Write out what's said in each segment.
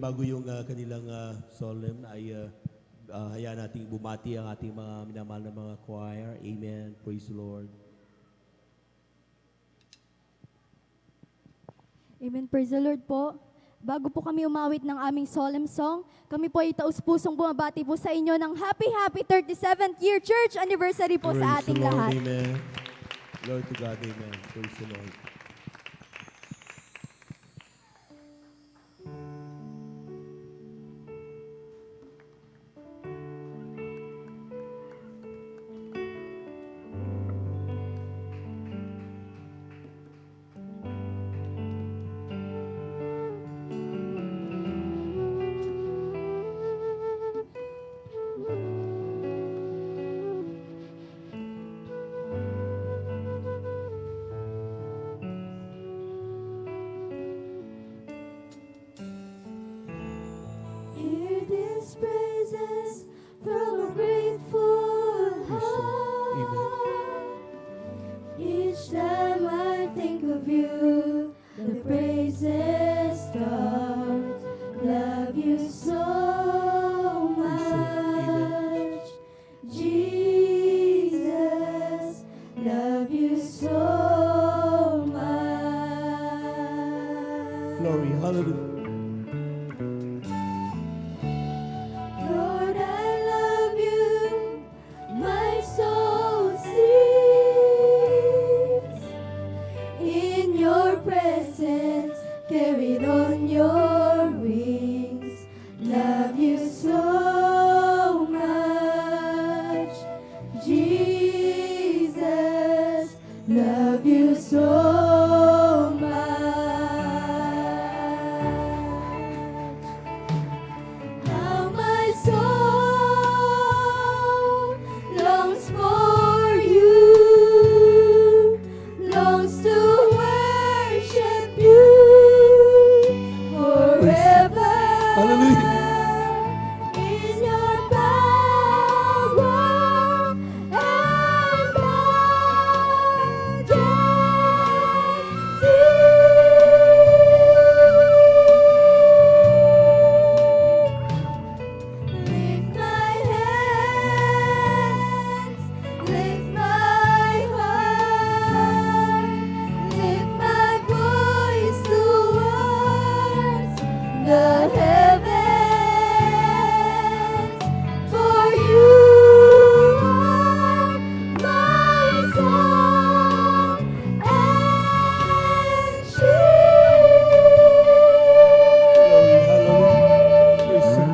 bago yung kanilang solemn ay hayaan nating bumati ang ating mga minamahal na mga choir. Amen. Praise the Lord. Amen. Praise the Lord po. Bago po kami umawit ng aming solemn song, kami po ay taus-pusong bumabati po sa inyo ng happy 37th year church anniversary po Praise sa the ating Lord. lahat. Amen. Glory to God. Amen. Praise the Lord. Hear these praises from a grateful heart. Each time I think of you, the praises start. Love you so much, Jesus. Love you so much. Glory. Hallelujah. Lord, I love you, my soul sees. In your presence, carried on your wings. Love you so much, Jesus. Love you so much. How my soul longs for you, longs to worship you forever. Hallelujah. In your power and majesty. Lift my hands, lift my heart, lift my voice towards the heavens, for you are my song and Glory. Hallelujah. Praise the Lord.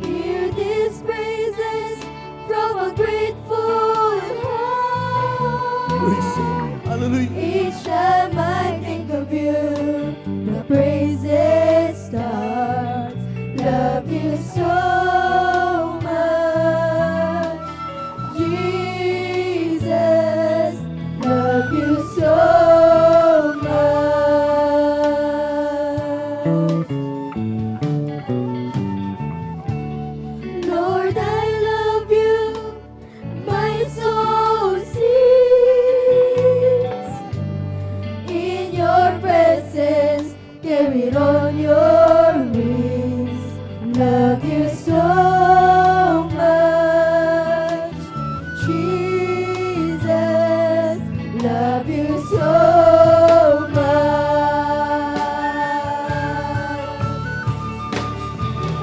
Hear these praises from a grateful Praise the heart. Lord. Hallelujah. Each time I think of you, the praises start. Love you so much, Jesus. Love you so much. Lord, I love you, my soul sees. In your presence, carried on your wings. Love you so much, Jesus. Love you so much.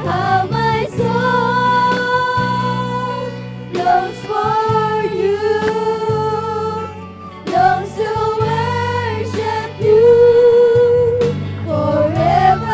How my soul longs for you, longs to worship you forever.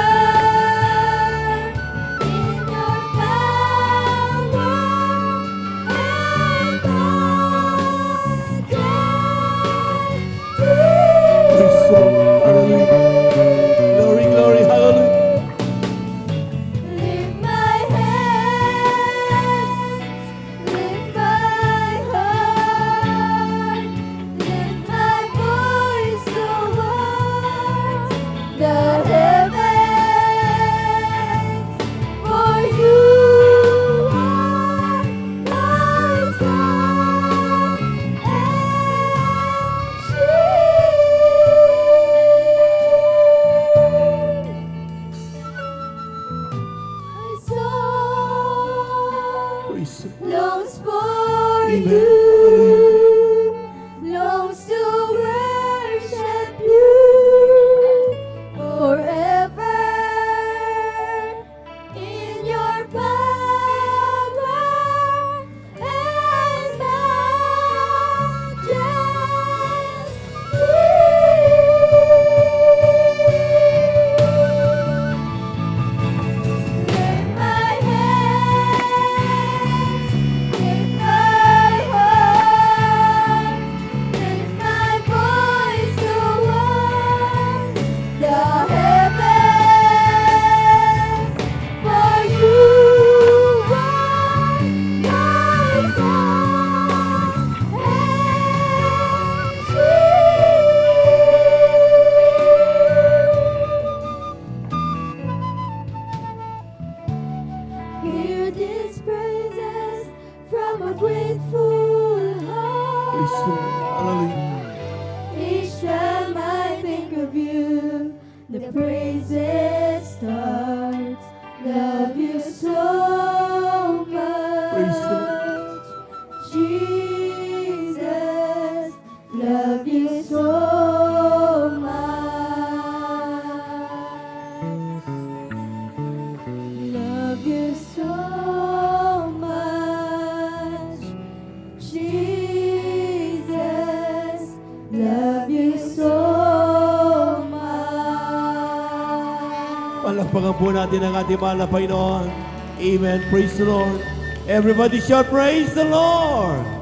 praises starts. Love you so Praise the much, Jesus. Love you so much. Love you so much, Jesus. Love you so much. Palakpakan po natin ang ating mahal na Panginoon. Amen. Praise the Lord. Everybody shout, praise the Lord.